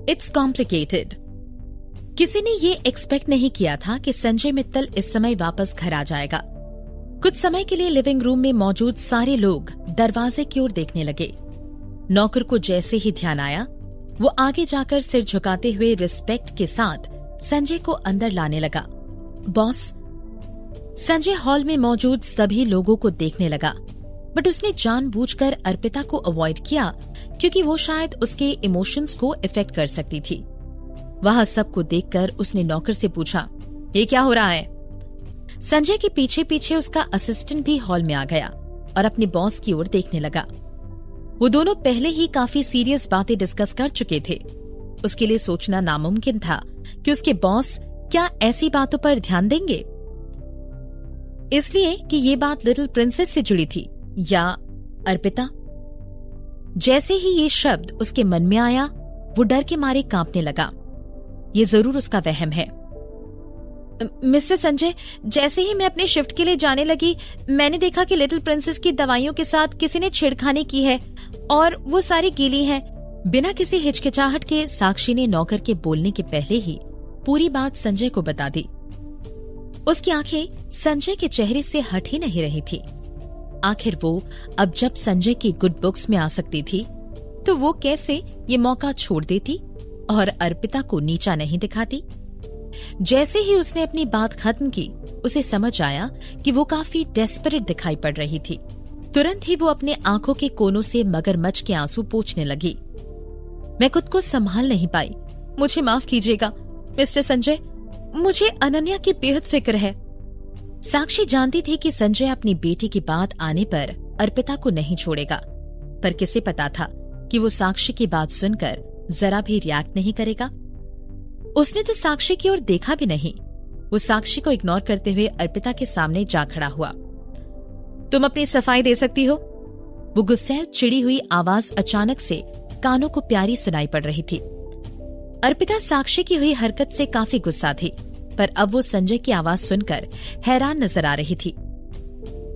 It's complicated. किसी ने ये एक्सपेक्ट नहीं किया था कि संजय मित्तल इस समय वापस घर आ जाएगा। कुछ समय के लिए लिविंग रूम में मौजूद सारे लोग दरवाजे की ओर देखने लगे। नौकर को जैसे ही ध्यान आया, वो आगे जाकर सिर झुकाते हुए रिस्पेक्ट के साथ संजय को अंदर लाने लगा। बॉस। संजय हॉल में मौजूद सभी लोगों को देखने लगा, बट उसने जानबूझकर अर्पिता को अवॉइड किया क्योंकि वो शायद उसके इमोशंस को इफेक्ट कर सकती थी। वहां सबको देखकर उसने नौकर से पूछा, ये क्या हो रहा है? संजय के पीछे पीछे उसका असिस्टेंट भी हॉल में आ गया और अपने बॉस की ओर देखने लगा। वो दोनों पहले ही काफी सीरियस बातें डिस्कस कर चुके थे। उसके लिए सोचना नामुमकिन था कि उसके बॉस क्या ऐसी बातों पर ध्यान देंगे, इसलिए कि ये बात लिटिल प्रिंसेस से जुड़ी थी या अर्पिता। जैसे ही ये शब्द उसके मन में आया, वो डर के मारे कांपने लगा। ये जरूर उसका वहम है। मिस्टर संजय, जैसे ही मैं अपने शिफ्ट के लिए जाने लगी, मैंने देखा कि लिटिल प्रिंसेस की दवाइयों के साथ किसी ने छेड़खानी की है और वो सारी गीली हैं। बिना किसी हिचकिचाहट के साक्षी ने नौकर के बोलने के पहले ही पूरी बात संजय को बता दी। उसकी आंखें संजय के चेहरे से हट ही नहीं रही थी। आखिर वो अब जब संजय की गुड बुक्स में आ सकती थी, तो वो कैसे ये मौका छोड़ देती और अर्पिता को नीचा नहीं दिखाती। जैसे ही उसने अपनी बात खत्म की, उसे समझ आया कि वो काफी डेस्परेट दिखाई पड़ रही थी। तुरंत ही वो अपने आंखों के कोनों से मगरमच्छ के आंसू पोंछने लगी। मैं खुद को संभाल नहीं पाई। मुझे माफ कीजिएगा मिस्टर संजय, मुझे अनन्या की बेहद फिक्र है। साक्षी जानती थी कि संजय अपनी बेटी की बात आने पर अर्पिता को नहीं छोड़ेगा, पर किसे पता था कि वो साक्षी की बात सुनकर जरा भी रिएक्ट नहीं करेगा। उसने तो साक्षी की ओर देखा भी नहीं। वो साक्षी को इग्नोर करते हुए अर्पिता के सामने जा खड़ा हुआ। तुम अपनी सफाई दे सकती हो? वो गुस्सैल चिड़ी हुई आवाज अचानक से कानों को प्यारी सुनाई पड़ रही थी। अर्पिता साक्षी की हुई हरकत से काफी गुस्सा थी, पर अब वो संजय की आवाज सुनकर हैरान नजर आ रही थी।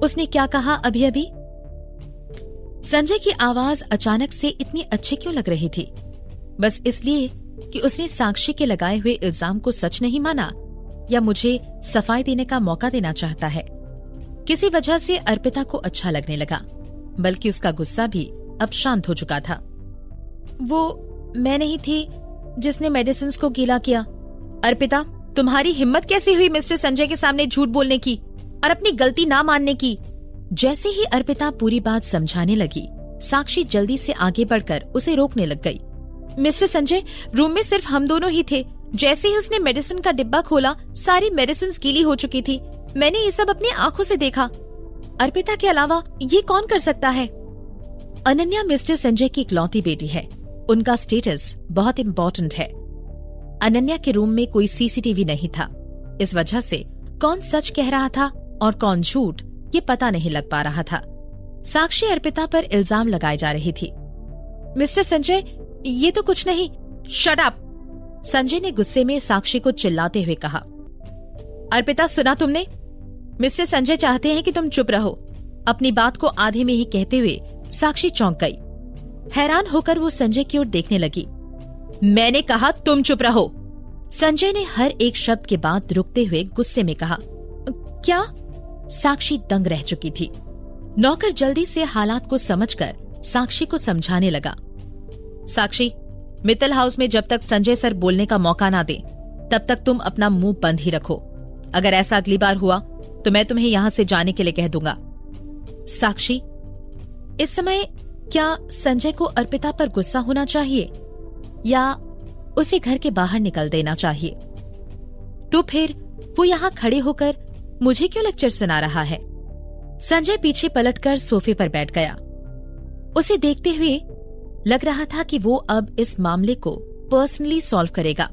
उसने क्या कहा अभी अभी? संजय की आवाज अचानक से इतनी अच्छी क्यों लग रही थी? बस इसलिए कि उसने साक्षी के लगाए हुए इल्जाम को सच नहीं माना, या मुझे सफाई देने का मौका देना चाहता है? किसी वजह से अर्पिता को अच्छा लगने लगा, बल्कि उसका गुस्सा भी अब शांत हो चुका था। वो मैं नहीं थी जिसने मेडिसिन को गीला किया। अर्पिता, तुम्हारी हिम्मत कैसी हुई मिस्टर संजय के सामने झूठ बोलने की और अपनी गलती ना मानने की? जैसे ही अर्पिता पूरी बात समझाने लगी, साक्षी जल्दी से आगे बढ़कर उसे रोकने लग गई। मिस्टर संजय, रूम में सिर्फ हम दोनों ही थे। जैसे ही उसने मेडिसिन का डिब्बा खोला, सारी मेडिसिन गीली हो चुकी थी। मैंने ये सब अपनी आंखों से देखा। अर्पिता के अलावा ये कौन कर सकता है? अनन्या मिस्टर संजय की इकलौती बेटी है। उनका स्टेटस बहुत इम्पोर्टेंट है। अनन्या के रूम में कोई सीसीटीवी नहीं था, इस वजह से कौन सच कह रहा था और कौन झूठ, ये पता नहीं लग पा रहा था। साक्षी अर्पिता पर इल्जाम लगाए जा रही थी। मिस्टर संजय, ये तो कुछ नहीं। Shut up! संजय ने गुस्से में साक्षी को चिल्लाते हुए कहा। अर्पिता, सुना तुमने? मिस्टर संजय चाहते हैं कि तुम चुप रहो। अपनी बात को आधे में ही कहते हुए साक्षी चौंक गई। हैरान होकर वो संजय की ओर देखने लगी। मैंने कहा तुम चुप रहो। संजय ने हर एक शब्द के बाद रुकते हुए गुस्से में कहा। क्या? साक्षी दंग रह चुकी थी। नौकर जल्दी से हालात को समझकर साक्षी को समझाने लगा। साक्षी, मित्तल हाउस में जब तक संजय सर बोलने का मौका ना दे, तब तक तुम अपना मुंह बंद ही रखो। अगर ऐसा अगली बार हुआ तो मैं तुम्हें यहाँ से जाने के लिए कह दूंगा। साक्षी, इस समय क्या संजय को अर्पिता पर गुस्सा होना चाहिए या उसे घर के बाहर निकल देना चाहिए? तो फिर वो यहाँ खड़े होकर मुझे क्यों लेक्चर सुना रहा है? संजय पीछे पलटकर सोफे पर बैठ गया। उसे देखते हुए लग रहा था कि वो अब इस मामले को पर्सनली सॉल्व करेगा।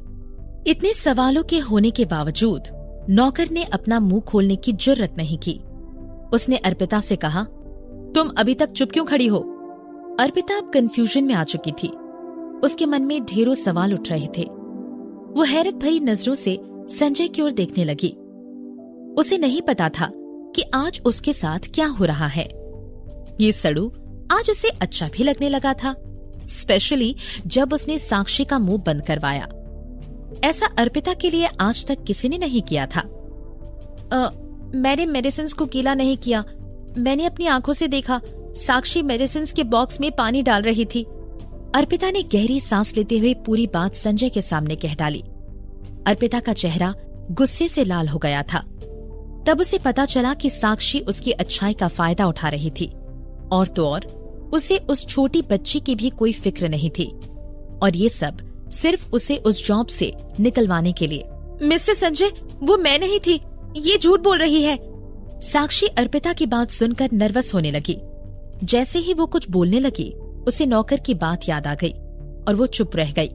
इतने सवालों के होने के बावजूद नौकर ने अपना मुंह खोलने की जुर्रत नहीं की। उसने अर्पिता से कहा, तुम अभी तक चुप क्यों खड़ी हो? अर्पिता अब कंफ्यूजन में आ चुकी थी। उसके मन में ढेरों सवाल उठ रहे थे। वो हैरत भरी नजरों से संजय की ओर देखने लगी। उसे नहीं पता था कि आज उसके साथ क्या हो रहा है। ये सड़ू आज उसे अच्छा भी लगने लगा था स्पेशली जब उसने साक्षी का मुंह बंद करवाया। ऐसा अर्पिता के लिए आज तक किसी ने नहीं किया था। मैंने मेडिसिन को गीला नहीं किया। मैंने अपनी आंखों से देखा, साक्षी मेडिसिन के बॉक्स में पानी डाल रही थी। अर्पिता ने गहरी सांस लेते हुए पूरी बात संजय के सामने कह डाली। अर्पिता का चेहरा गुस्से से लाल हो गया था। तब उसे पता चला कि साक्षी उसकी अच्छाई का फायदा उठा रही थी, और तो और उसे उस छोटी बच्ची की भी कोई फिक्र नहीं थी, और ये सब सिर्फ उसे उस जॉब से निकलवाने के लिए। मिस्टर संजय, वो मैं नहीं थी, ये झूठ बोल रही है। साक्षी अर्पिता की बात सुनकर नर्वस होने लगी। जैसे ही वो कुछ बोलने लगी, उसे नौकर की बात याद आ गई और वो चुप रह गई।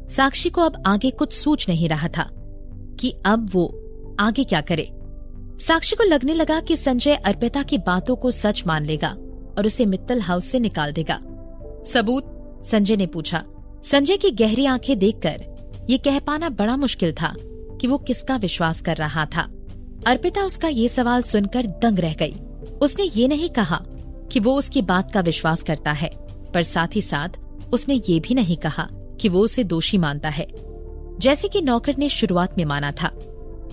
साक्षी को अब आगे कुछ सूझ नहीं रहा था कि अब वो आगे क्या करे। साक्षी को लगने लगा कि संजय अर्पिता की बातों को सच मान लेगा और उसे मित्तल हाउस से निकाल देगा। सबूत? संजय ने पूछा। संजय की गहरी आंखें देखकर ये कह पाना बड़ा मुश्किल था कि वो किसका विश्वास कर रहा था। अर्पिता उसका ये सवाल सुनकर दंग रह गई। उसने ये नहीं कहा कि वो उसकी बात का विश्वास करता है, पर साथ ही साथ उसने ये भी नहीं कहा कि वो उसे दोषी मानता है, जैसे कि नौकर ने शुरुआत में माना था।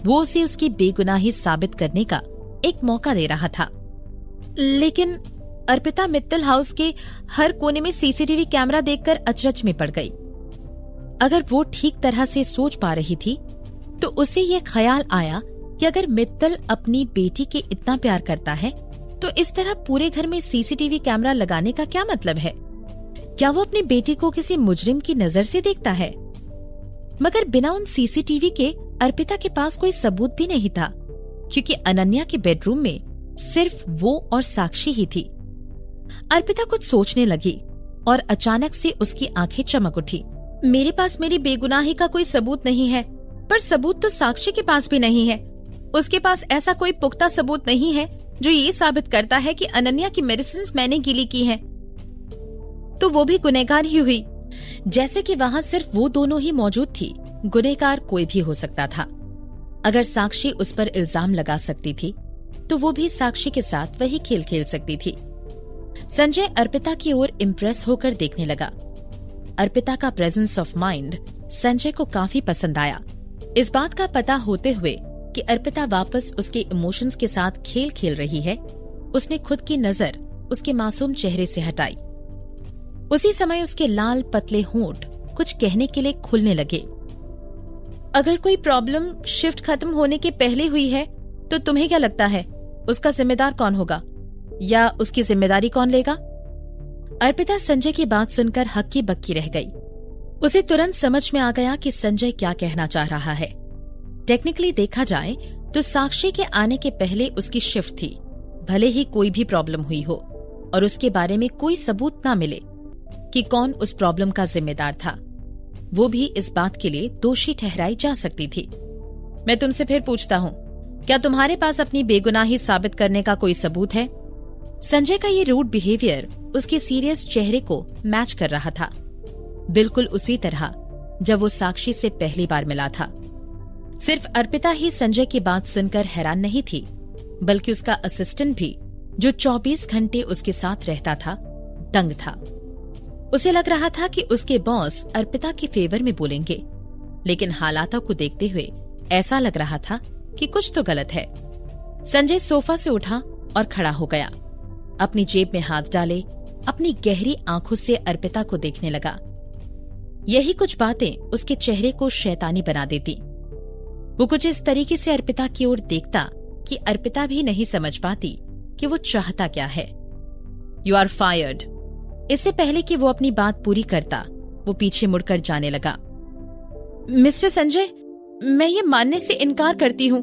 वो उसे उसकी बेगुनाही साबित करने का एक मौका दे रहा था। लेकिन अर्पिता मित्तल हाउस के हर कोने में सीसीटीवी कैमरा देखकर अचरज में पड़ गई। अगर वो ठीक तरह से सोच पा रही थी तो उसे ये ख्याल आया कि अगर मित्तल अपनी बेटी के इतना प्यार करता है तो इस तरह पूरे घर में सीसीटीवी कैमरा लगाने का क्या मतलब है? क्या वो अपनी बेटी को किसी मुजरिम की नजर से देखता है? मगर बिना उन सीसीटीवी के अर्पिता के पास कोई सबूत भी नहीं था, क्योंकि अनन्या के बेडरूम में सिर्फ वो और साक्षी ही थी। अर्पिता कुछ सोचने लगी और अचानक से उसकी आंखें चमक उठी। मेरे पास मेरी बेगुनाही का कोई सबूत नहीं है, पर सबूत तो साक्षी के पास भी नहीं है। उसके पास ऐसा कोई पुख्ता सबूत नहीं है जो ये साबित करता है कि अनन्या की मेडिसिन मैंने गीली की हैं। तो वो भी गुनहगार ही हुई। जैसे कि वहाँ सिर्फ वो दोनों ही मौजूद थी, गुनहगार कोई भी हो सकता था। अगर साक्षी उस पर इल्जाम लगा सकती थी तो वो भी साक्षी के साथ वही खेल खेल सकती थी। संजय अर्पिता की ओर इम्प्रेस होकर देखने लगा। अर्पिता का प्रेजेंस ऑफ माइंड संजय को काफी पसंद आया। इस बात का पता होते हुए कि अर्पिता वापस उसके इमोशंस के साथ खेल खेल रही है, उसने खुद की नजर उसके मासूम चेहरे से हटाई। उसी समय उसके लाल पतले होंठ कुछ कहने के लिए खुलने लगे। अगर कोई प्रॉब्लम शिफ्ट खत्म होने के पहले हुई है तो तुम्हें क्या लगता है उसका जिम्मेदार कौन होगा, या उसकी जिम्मेदारी कौन लेगा? अर्पिता संजय की बात सुनकर हक्की बक्की रह गई। उसे तुरंत समझ में आ गया कि संजय क्या कहना चाह रहा है। टेक्निकली देखा जाए तो साक्षी के आने के पहले उसकी शिफ्ट थी। भले ही कोई भी प्रॉब्लम हुई हो और उसके बारे में कोई सबूत ना मिले कि कौन उस प्रॉब्लम का जिम्मेदार था, वो भी इस बात के लिए दोषी ठहराई जा सकती थी। मैं तुमसे फिर पूछता हूँ, क्या तुम्हारे पास अपनी बेगुनाही साबित करने का कोई सबूत है? संजय का ये रूड बिहेवियर उसके सीरियस चेहरे को मैच कर रहा था, बिल्कुल उसी तरह जब वो साक्षी से पहली बार मिला था। सिर्फ अर्पिता ही संजय की बात सुनकर हैरान नहीं थी, बल्कि उसका असिस्टेंट भी, जो 24 घंटे उसके साथ रहता था, दंग था। उसे लग रहा था कि उसके बॉस अर्पिता के फेवर में बोलेंगे, लेकिन हालातों को देखते हुए ऐसा लग रहा था कि कुछ तो गलत है। संजय सोफा से उठा और खड़ा हो गया। अपनी जेब में हाथ डाले अपनी गहरी आंखों से अर्पिता को देखने लगा। यही कुछ बातें उसके चेहरे को शैतानी बना देती। वो कुछ इस तरीके से अर्पिता की ओर देखता कि अर्पिता भी नहीं समझ पाती कि वो चाहता क्या है। You are fired. इससे पहले कि वो अपनी बात पूरी करता, वो पीछे मुड़कर जाने लगा। मिस्टर संजय, मैं ये मानने से इनकार करती हूँ